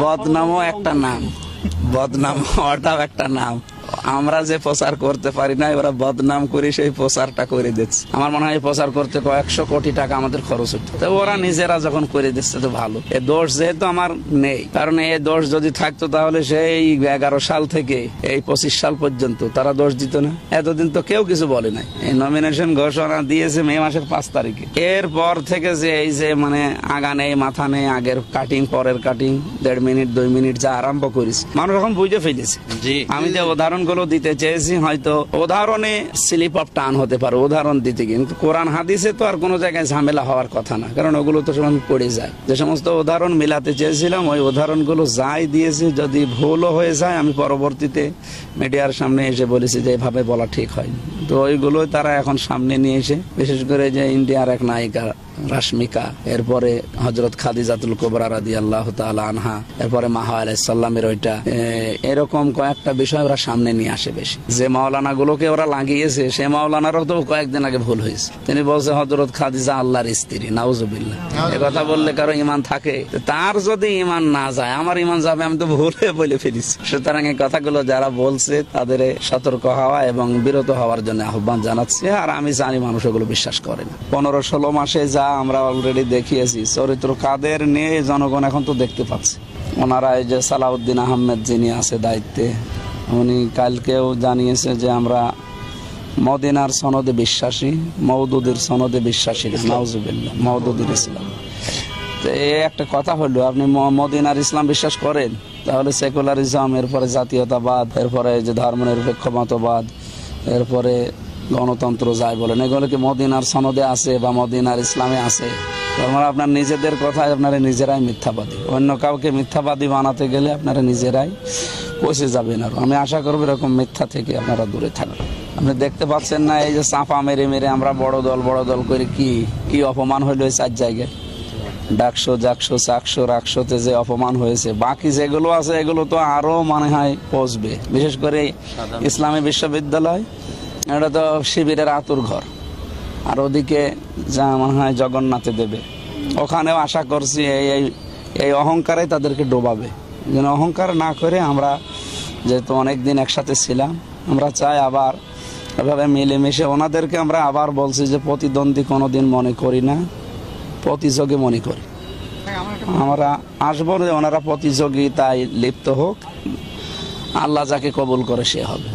বদনামও একটা নাম, বদনাম হওয়াটাও একটা নাম। আমরা যে প্রচার করতে পারি না, ওরা বদনাম করে সেই প্রচারটা করে দিচ্ছে। আমার মনে হয় প্রচার করতে কয়েকশো কোটি টাকা আমাদের খরচ হচ্ছে, তো ওরা নিজেরা যখন করে দিচ্ছে তো ভালো। এ দোষ যেহেতু আমার নেই, কারণ এই দোষ যদি থাকতো তাহলে সেই 11 সাল থেকে এই 25 সাল পর্যন্ত তারা দোষ দিত না। এতদিন তো কেউ কিছু বলে নাই। এই নমিনেশন ঘোষণা দিয়েছে মে মাসের 5 তারিখে। এরপর থেকে যে এই যে মানে আগা নেই মাথা নেই, আগের কাটিং পরের কাটিং, 1.5 মিনিট 2 মিনিট যা আরম্ভ করিস, মানুষ এখন বুঝে ফেলেছে। আমি যে উদাহরণ গুলো দিতে চেয়েছি, হয়তো উদাহরণে স্লিপ অফ টান হতে পারে উদাহরণ দিতে, কিন্তু কোরআন হাদিসে তো আর কোনো জায়গায় ঝামেলা হওয়ার কথা না, কারণ ওগুলো তো সব পড়ে যায়। যে সমস্ত উদাহরণ মিলাতে চেয়েছিলাম ওই উদাহরণগুলো যাই দিয়েছি, যদি ভুলও হয়ে যায় আমি পরবর্তীতে মিডিয়ার সামনে এসে বলেছি যে এভাবে বলা ঠিক হয়নি। তো ওইগুলো তারা এখন সামনে নিয়ে এসে, বিশেষ করে যে ইন্ডিয়ার এক নায়িকা রাশমিকা, এরপরে হযরত খাদিজাতুল কুবরা রাদিয়াল্লাহু তাআলা আনহা, এরপরে মাহা আলাইহিস সালামের ওইটা, এরকম কয়েকটা বিষয় ওরা সামনে নিয়ে আসে বেশি। যে মাওলানা গুলোকে ওরা লাগিয়েছে সে মাওলানারও তো কয়েকদিন আগে ভুল হয়েছে। তিনি বলছে হযরত খাদিজা আল্লাহর স্ত্রী, নাউজুবিল্লাহ। এ কথা বললে কারো ঈমান থাকে? তার যদি ঈমান না যায় আমার ঈমান যাবে, আমি তো ভুলে বলে ফেলেছি। সুতরাং এই কথাগুলো যারা বলছে তাদের সতর্ক হওয়া এবং বিরত হওয়ার জন্য আহ্বান জানাচ্ছি। আর আমি জানি মানুষ ওগুলো বিশ্বাস করে না। 15-16 মাসে যা আমরা অলরেডি দেখিয়েছি, চরিত্র কাদের নিয়ে জনগণ এখন তো দেখতে পাচ্ছে। ওনারা এই যে সালাউদ্দিন আহমেদ যিনি আছে দায়িত্বে, উনি কালকেও জানিয়েছে যে আমরা মদিনার সনদে বিশ্বাসী, মওদুদের সনদে বিশ্বাসী, নাউজুবিল্লাহ, মওদুদের ইসলাম। তো এই একটা কথা হলো, আপনি মদিনার ইসলাম বিশ্বাস করেন, তাহলে সেকুলারিজম, এরপরে জাতীয়তাবাদ, এরপরে যে ধর্মনিরপেক্ষ মতবাদ, এরপরে গণতন্ত্র যাই বলেন, এগুলো কি মদিনার সনদে আছে বা মদিনার ইসলামে আছে? মানে আপনার নিজেদের কথায় আপনারা নিজেরাই মিথ্যাবাদী। অন্য কাউকে মিথ্যাবাদী বানাতে গেলে আপনারা নিজেরাই পৌঁছে যাবেন। আর আমি আশা করবো এরকম মিথ্যা থেকে আপনারা দূরে থাকবেন। আপনি দেখতে পাচ্ছেন না এই যে চাপা মেরে মেরে আমরা বড় দল করে কি অপমান হইলো এই 4 জায়গায়, ডাকশো, জাকশো, চাকশো, রাকশোতে যে অপমান হয়েছে, বাকি যেগুলো আছে এগুলো তো আরো মনে হয় পৌঁছবে। বিশেষ করে ইসলামী বিশ্ববিদ্যালয়, এটা তো শিবিরের আতুর ঘর। আর ওদিকে যা মনে হয় জগন্নাথে দেবে, ওখানেও আশা করছি এই অহংকারে তাদেরকে ডোবাবে। যেন অহংকার না করে আমরা যেহেতু অনেকদিন একসাথে ছিলাম, আমরা চাই আবার এভাবে মিলেমিশে। ওনাদেরকে আমরা আবার বলছি যে প্রতিদ্বন্দ্বী কোনোদিন মনে করি না, প্রতিযোগী মনে করি। আমরা আসবো, ওনারা প্রতিযোগিতায় লিপ্ত হোক, আল্লাহ যাকে কবুল করে সে হবে।